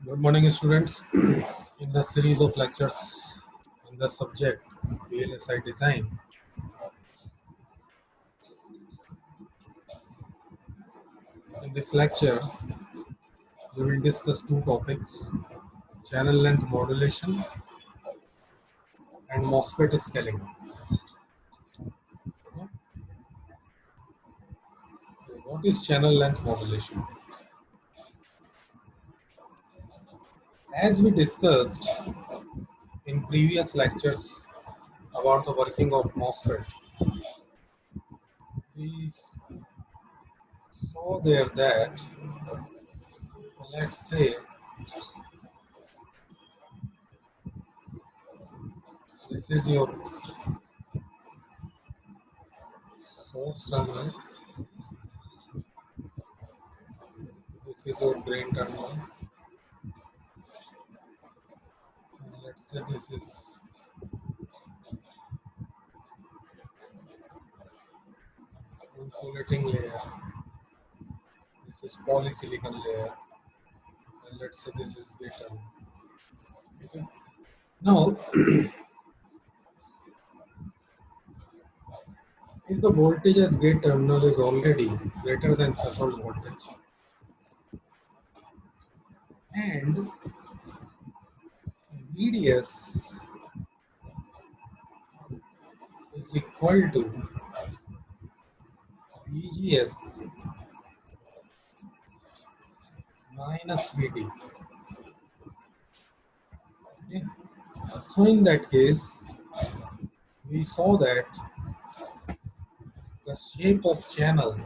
Good morning, students. In the series of lectures in the subject VLSI design, in this lecture, we will discuss two topics: channel length modulation and MOSFET scaling. What is channel length modulation? As we discussed in previous lectures about the working of MOSFET, we saw there that, let's say, this is your source terminal, this is your drain terminal, and let's say this is insulating layer, this is polysilicon layer, and let's say this is gate terminal. Okay. Now, if the voltage as gate terminal is already greater than threshold voltage, and VDS is equal to VGS minus VD. Okay. So in that case, we saw that the shape of channel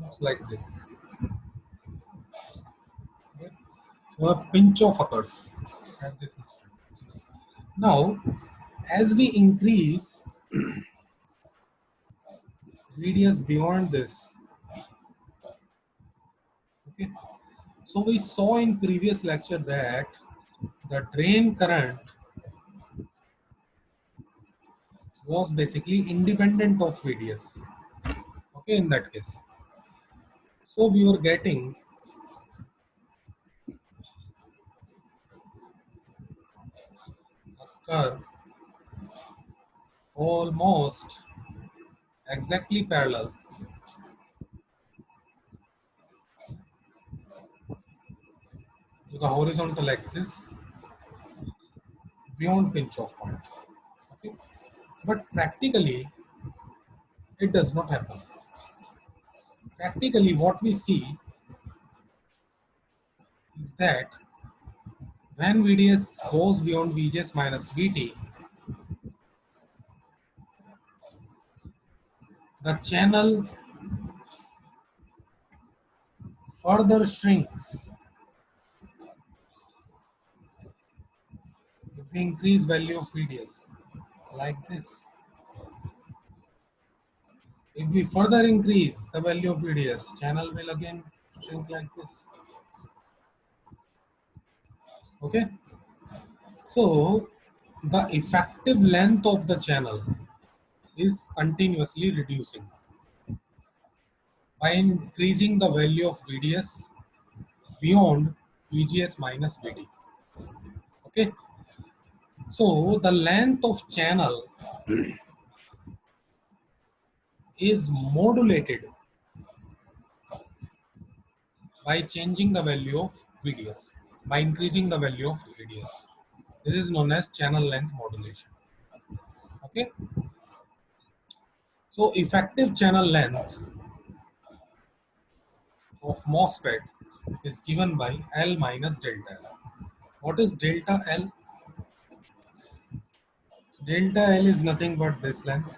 looks like this. Okay. So a pinch off occurs at this instant. Now, as we increase VDS beyond this, okay, so we saw in previous lecture that the drain current was basically independent of VDS. Okay, in that case, so we were getting a curve almost exactly parallel to the horizontal axis beyond pinch off point. Okay, but practically it does not happen. Practically, what we see is that when VDS goes beyond VGS minus VT, the channel further shrinks with the increased value of VDS, like this. If we further increase the value of VDS, channel will again shrink like this. Okay, so the effective length of the channel is continuously reducing by increasing the value of VDS beyond VGS minus VD. Okay, so the length of channel is modulated by changing the value of VDS, by increasing the value of VDS. This is known as channel length modulation. Okay, so effective channel length of MOSFET is given by L minus delta L. What is delta L? Delta L is nothing but this length,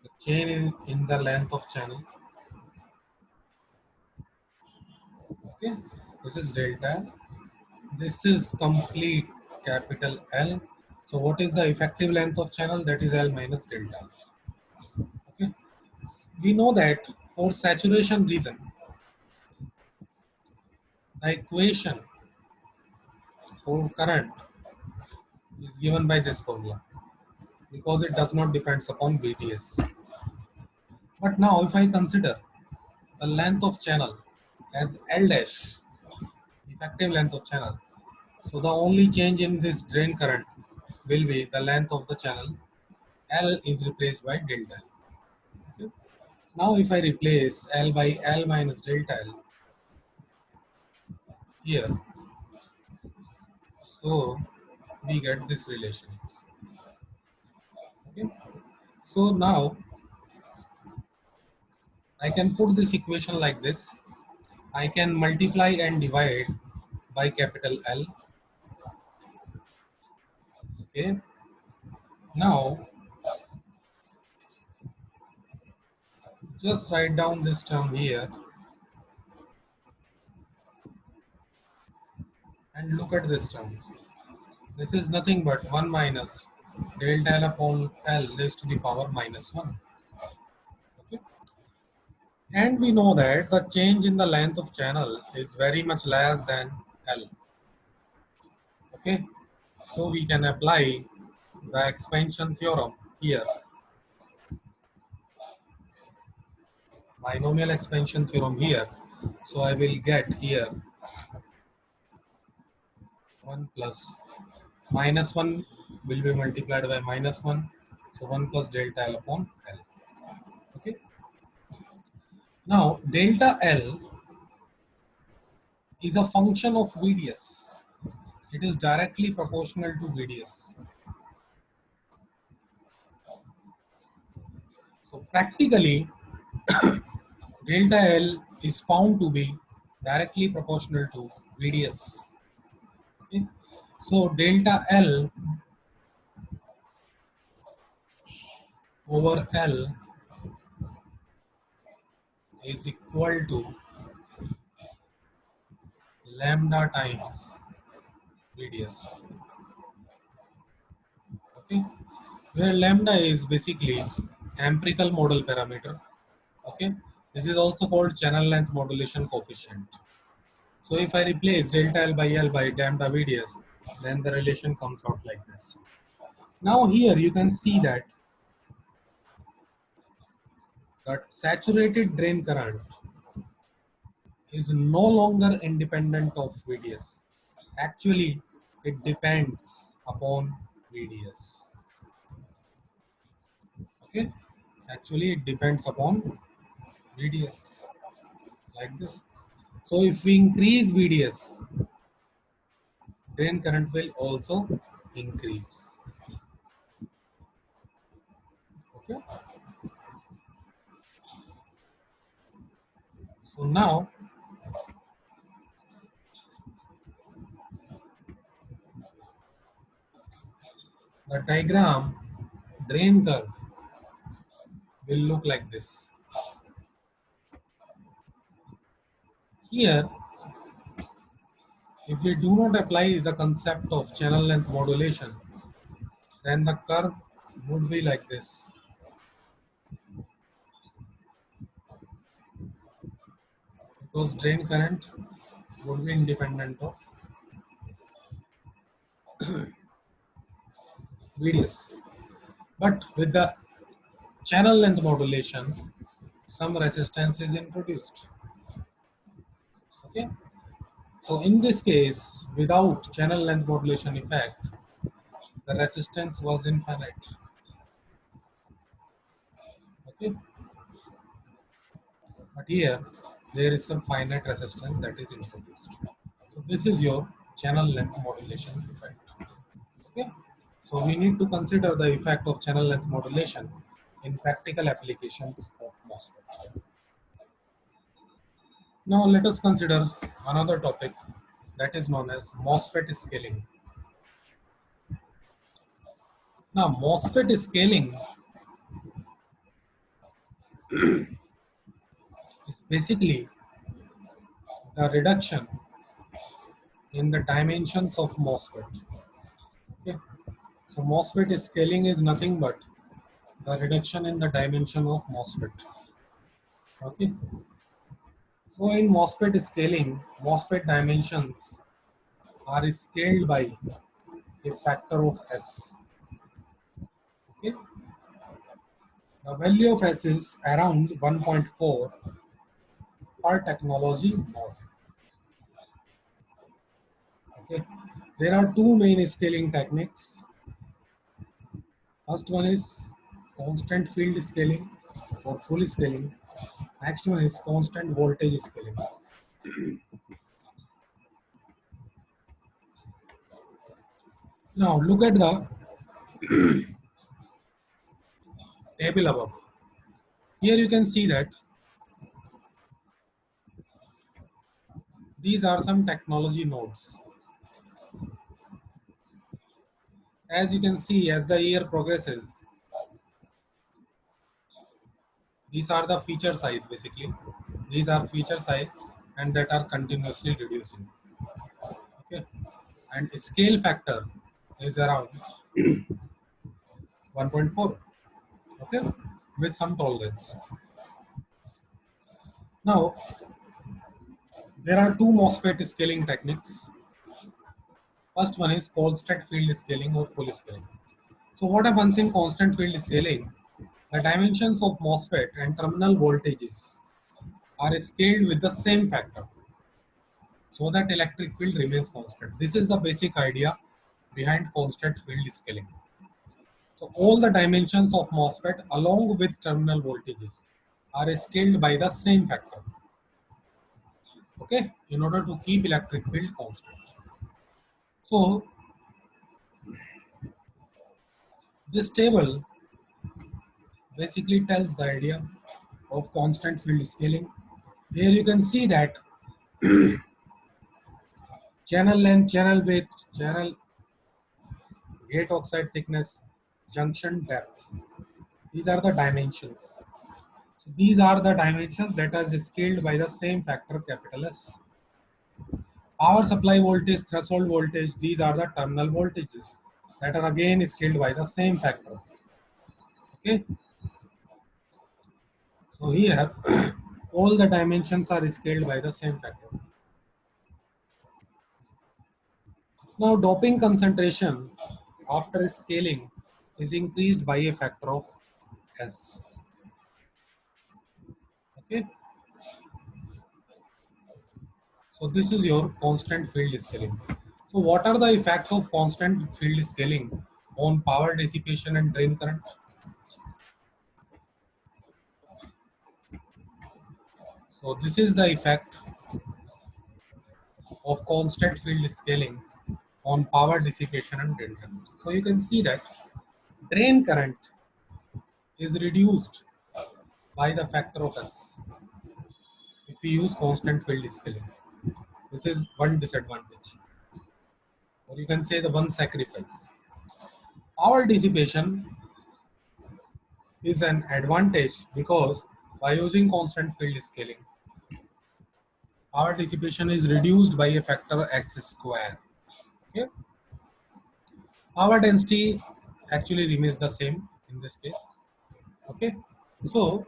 the change in the length of channel. Okay, this is delta L. This is complete capital L. So what is the effective length of channel? That is L minus delta L. Okay, we know that for saturation region, the equation for current is given by this formula because it does not depend upon VDS. But now if I consider the length of channel as L dash, effective length of channel. So the only change in this drain current will be the length of the channel. L is replaced by delta L. Okay. Now if I replace L by L minus delta L here, so we get this relation. Okay. So now I can put this equation like this. I can multiply and divide by capital L. Okay. Now just write down this term here and look at this term. This is nothing but 1 minus delta L upon L raised to the power minus 1. Okay. And we know that the change in the length of channel is very much less than L. Okay. So we can apply the expansion theorem here. Binomial expansion theorem here. So I will get here 1 plus minus 1 will be multiplied by minus 1. So 1 plus delta L upon L. Okay. Now delta L is a function of VDS. It is directly proportional to VDS. So practically delta L is found to be directly proportional to VDS. Okay. So delta L over L is equal to lambda times VDS. Okay, where lambda is basically empirical model parameter. Okay, this is also called channel length modulation coefficient. So if I replace delta L by L by lambda VDS, then the relation comes out like this. Now here you can see that the saturated drain current is no longer independent of VDS. Actually, it depends upon VDS. Okay, actually it depends upon VDS like this. So if we increase VDS, drain current will also increase. Okay. So now the diagram drain curve will look like this. Here, if we do not apply the concept of channel length modulation, then the curve would be like this. Because drain current would be independent of VDS. But with the channel length modulation, some resistance is introduced. Okay. So in this case, without channel length modulation effect, the resistance was infinite. Okay. But here, there is some finite resistance that is introduced. So this is your channel length modulation effect. Okay. So we need to consider the effect of channel length modulation in practical applications of MOSFET. Now let us consider another topic that is known as MOSFET scaling. Now MOSFET scaling is basically the reduction in the dimensions of MOSFET. Okay. So MOSFET scaling is nothing but the reduction in the dimension of MOSFET. Okay. So in MOSFET scaling, MOSFET dimensions are scaled by a factor of S. Okay. The value of S is around 1.4 per technology node. Okay, there are two main scaling techniques. First one is constant field scaling or full scaling. Next one is constant voltage scaling. Now look at the table above. Here you can see that these are some technology nodes. As you can see, as the year progresses, these are the feature size basically. These are feature size and that are continuously reducing. Okay, and scale factor is around 1.4. Okay, with some tolerance. Now there are two MOSFET scaling techniques. First one is constant field scaling or full scaling. So what happens in constant field scaling? The dimensions of MOSFET and terminal voltages are scaled with the same factor so that electric field remains constant. This is the basic idea behind constant field scaling. So all the dimensions of MOSFET along with terminal voltages are scaled by the same factor. Okay, in order to keep electric field constant. So this table basically tells the idea of constant field scaling. Here you can see that channel length, channel width, channel gate oxide thickness, junction depth. These are the dimensions. So these are the dimensions that are scaled by the same factor capital S. Power supply voltage, threshold voltage, these are the terminal voltages that are again scaled by the same factor. Okay. So here all the dimensions are scaled by the same factor. Now doping concentration after scaling is increased by a factor of S. Okay. So this is your constant field scaling. So what are the effects of constant field scaling on power dissipation and drain current? So this is the effect of constant field scaling on power dissipation and drain current. So you can see that drain current is reduced by the factor of S if we use constant field scaling. This is one disadvantage, or you can say the one sacrifice. Power dissipation is an advantage because by using constant field scaling, power dissipation is reduced by a factor x square. Okay? Power density actually remains the same in this case. Okay, so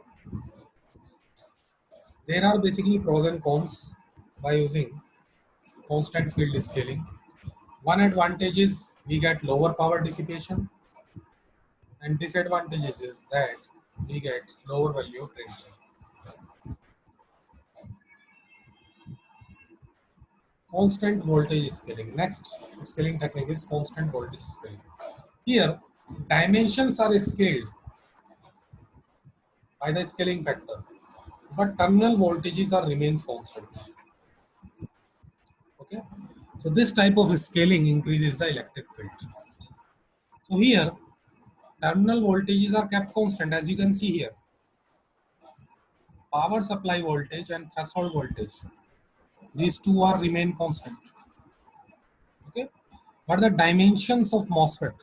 there are basically pros and cons by using constant field scaling. One advantage is we get lower power dissipation, and disadvantage is that we get lower value of drain current. Constant voltage scaling. Next scaling technique is constant voltage scaling. Here, dimensions are scaled by the scaling factor, but terminal voltages are remains constant. Okay, so this type of scaling increases the electric field. So here, terminal voltages are kept constant, as you can see here. Power supply voltage and threshold voltage, these two are remain constant. Okay, but the dimensions of MOSFET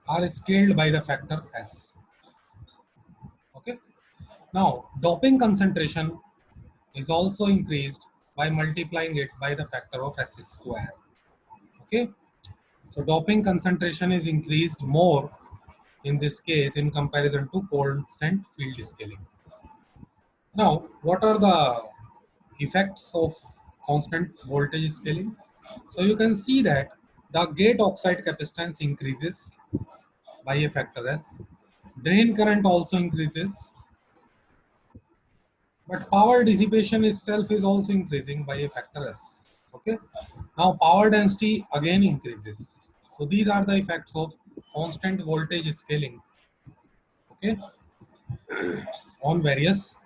are scaled by the factor S. Okay, now doping concentration is also increased by multiplying it by the factor of S square. Okay, so doping concentration is increased more in this case in comparison to constant field scaling. Now, what are the effects of constant voltage scaling? So you can see that the gate oxide capacitance increases by a factor S. Drain current also increases. but power dissipation itself is also increasing by a factor S. Okay. Now power density again increases. So these are the effects of constant voltage scaling. Okay, on various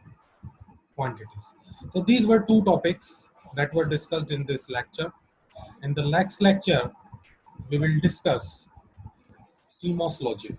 quantities. So these were two topics that were discussed in this lecture. In the next lecture, we will discuss CMOS logic.